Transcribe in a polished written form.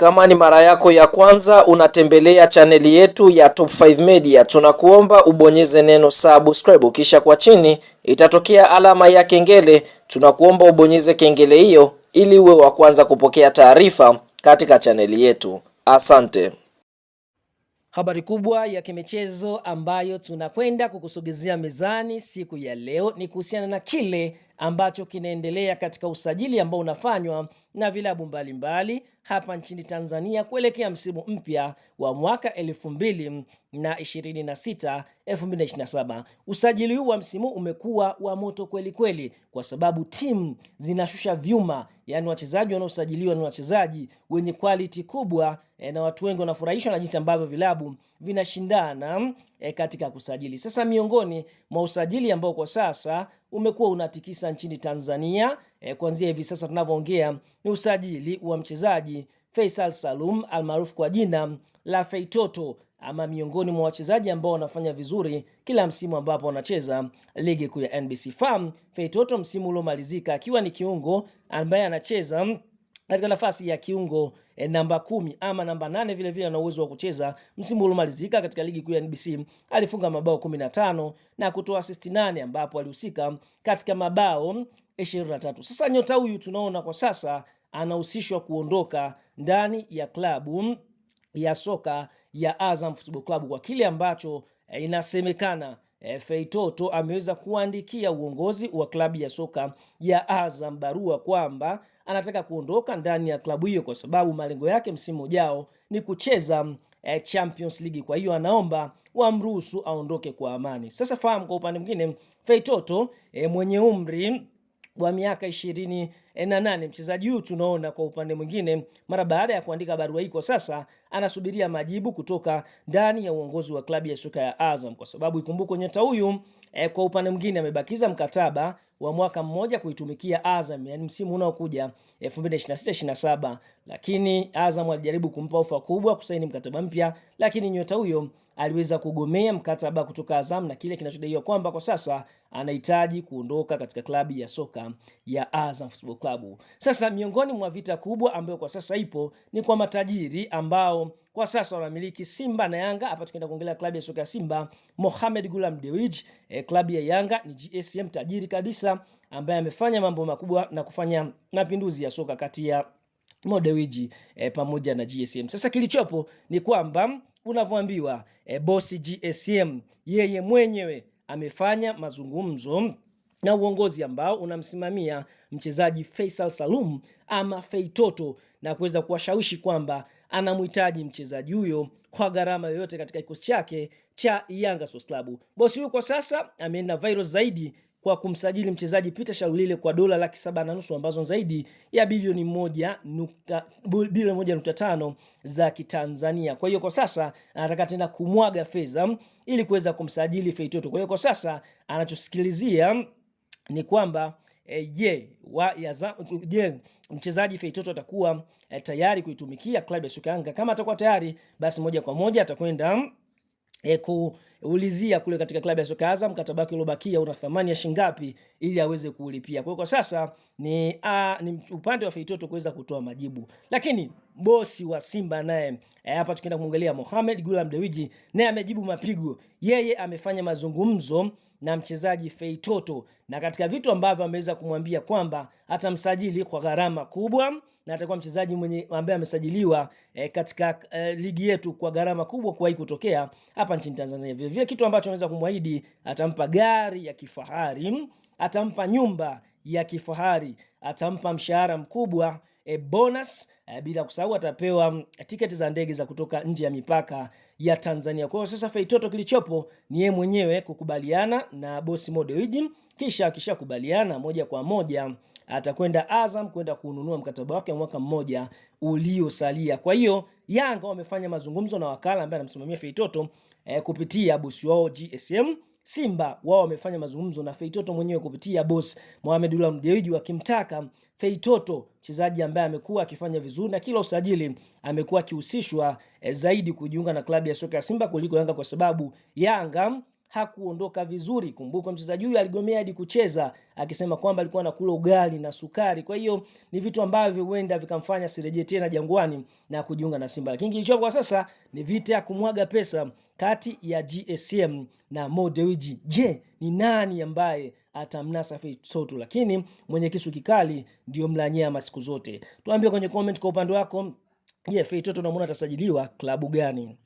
Kama ni mara yako ya kwanza unatembelea chaneli yetu ya Top 5 Media, tunakuomba ubonyeze neno subscribe, kisha kwa chini itatokea alama ya kengele. Tunakuomba ubonyeze kengele hiyo ili uwe wa kwanza kupokea taarifa katika chaneli yetu. Asante. Habari kubwa ya kimichezo ambayo tunakwenda kukusogezea mezani siku ya leo ni kuhusiana na kile ambacho kinaendelea katika usajili ambao unafanywa na vilabu mbalimbali hapa nchini Tanzania kuelekea msimu mpya wa mwaka 2026-2027. Usajili huu wa msimu umekuwa wa moto kweli kweli, kwa sababu timu zinashusha vyuma, yani wachezaji wanaosajiliwa ni wachezaji wenye quality kubwa na watu wengi wanafurahishwa na jinsi ambavyo vilabu vinashindana katika kusajili. Sasa miongoni mwa usajili ambao kwa sasa umekuwa unatikisa nchini Tanzania kuanzia hivi sasa tunavyoongea ni usajili wa mchezaji Faisal Salum almaarufu kwa jina la Feitoto, ama miongoni mwa wachezaji ambao wanafanya vizuri kila msimu ambapo wanacheza ligi kuu ya NBC Farm. Feitoto msimu uliomalizika akiwa ni kiungo ambaye anacheza katika nafasi ya kiungo namba 10 ama namba 8, vile vile ana uwezo wa kucheza. Msimu uliomalizika katika ligi kuu ya NBC alifunga mabao 15 na kutoa assist 8, ambapo alihusika katika mabao 23. Sasa nyota huyu tunaona kwa sasa anahusishwa kuondoka ndani ya klabu ya soka ya Azam Football Club kwa kile ambacho inasemekana Feitoto ameweza kuandikia uongozi wa klabu ya soka ya Azam barua kwamba anataka kuondoka ndani ya klabu hiyo kwa sababu malengo yake msimu ujao ni kucheza Champions League. Kwa hiyo anaomba wamruhusu aondoke kwa amani. Sasa fahamu kwa upande mwingine Feitoto mwenye umri wa miaka 28, mchezaji huyu tunaona kwa upande mwingine mara baada ya kuandika barua hii kwa sasa anasubiria majibu kutoka ndani ya uongozi wa klabu ya soka ya Azam, kwa sababu ikumbuko nyota huyu kwa upande mwingine amebakiza mkataba wa mwaka mmoja kuitumikia Azam, yani msimu unaokuja 2026-27, lakini Azam alijaribu kumpa ofa kubwa kusaini mkataba mpya, lakini nyota huyo aliweza kugomea mkataba kutoka Azam na kile kinachodaiwa kwamba kwa sasa anahitaji kuondoka katika klabu ya soka ya Azam Football Club. Sasa miongoni mwa vita kubwa ambayo kwa sasa ipo ni kwa matajiri ambao kwa sasa wanamiliki Simba na Yanga. Hapa tukienda kuongelea klabu ya soka ya Simba, Mohamed Gulam Dewji. Klabu ya Yanga ni GSM tajiri kabisa ambaye amefanya mambo makubwa na kufanya mapinduzi ya soka kati ya Mo Dewji pamoja na GSM. Sasa kilichopo ni kwamba unavyoambiwa bosi GSM yeye mwenyewe amefanya mazungumzo na uongozi ambao unamsimamia mchezaji Faisal Salum ama Feitoto na kuweza kuwashawishi kwamba anamhitaji mchezaji huyo kwa gharama yoyote katika kikosi chake cha Yanga Sports Club. Bosi huyo kwa sasa ameenda viral zaidi kwa kumsajili mchezaji Peter Shalulile kwa dola 7.5 ambazo zaidi ya bilioni 1.5 za Kitanzania. Kwa hiyo kwa sasa anataka tena kumwaga fedha ili kuweza kumsajili Feitoto. Kwa hiyo kwa sasa anachosikilizia ni kwamba mchezaji Feitoto atakuwa tayari kuitumikia klabu ya soka Yanga. Kama atakuwa tayari, basi moja kwa moja atakwenda kuulizia kule katika klabu ya soka Azam mkataba wake uliobakia una thamani ya shingapi ili aweze kuulipia. Kwa hiyo kwa sasa ni upande wa Feitoto kuweza kutoa majibu. Lakini bosi wa Simba naye hapa tukienda kuongelea Mohamed Gulam Dewji, naye amejibu mapigo. Yeye amefanya mazungumzo na mchezaji Feitoto na katika vitu ambavyo ameweza kumwambia kwamba atamsajili kwa gharama kubwa na atakuwa mchezaji mwenye ambaye amesajiliwa katika ligi yetu kwa gharama kubwa kuwahi kutokea hapa nchini Tanzania. Vile vile kitu ambacho anaweza kumwahidi, atampa gari ya kifahari, atampa nyumba ya kifahari, atampa mshahara mkubwa, bonus, bila kusahau atapewa tiketi za ndege za kutoka nje ya mipaka ya Tanzania. Kwa hiyo sasa Feitoto kilichopo ni yeye mwenyewe kukubaliana na bosi Mo Dewji, kisha kubaliana moja kwa moja atakwenda Azam kwenda kununua mkataba wake mwaka mmoja uliosalia. Kwa hiyo Yanga wamefanya mazungumzo na wakala ambaye anamsimamia Feitoto kupitia bosi wao GSM. Simba wao wamefanya mazungumzo na Feitoto mwenyewe kupitia boss Mohamed Gulam Dewji, wakimtaka Feitoto, mchezaji ambaye amekuwa akifanya vizuri na kila usajili amekuwa akihusishwa zaidi kujiunga na klabu ya soka ya Simba kuliko Yanga, kwa sababu Yanga hakuondoka vizuri. Kumbuka mchezaji huyu aligomea hadi kucheza, akisema kwamba alikuwa anakula ugali na sukari. Kwa hiyo ni vitu ambavyo huenda vikamfanya sirejee tena Jangwani na kujiunga na Simba. Lakini kilichopo kwa sasa ni vita ya kumwaga pesa kati ya GSM na Mo Dewji. Je, ni nani ambaye atamnasa Feitoto? Lakini mwenye kisu kikali ndio mla nyama siku zote. Tuambie kwenye comment kwa upande wako, je, Feitoto unamuona atasajiliwa klabu gani?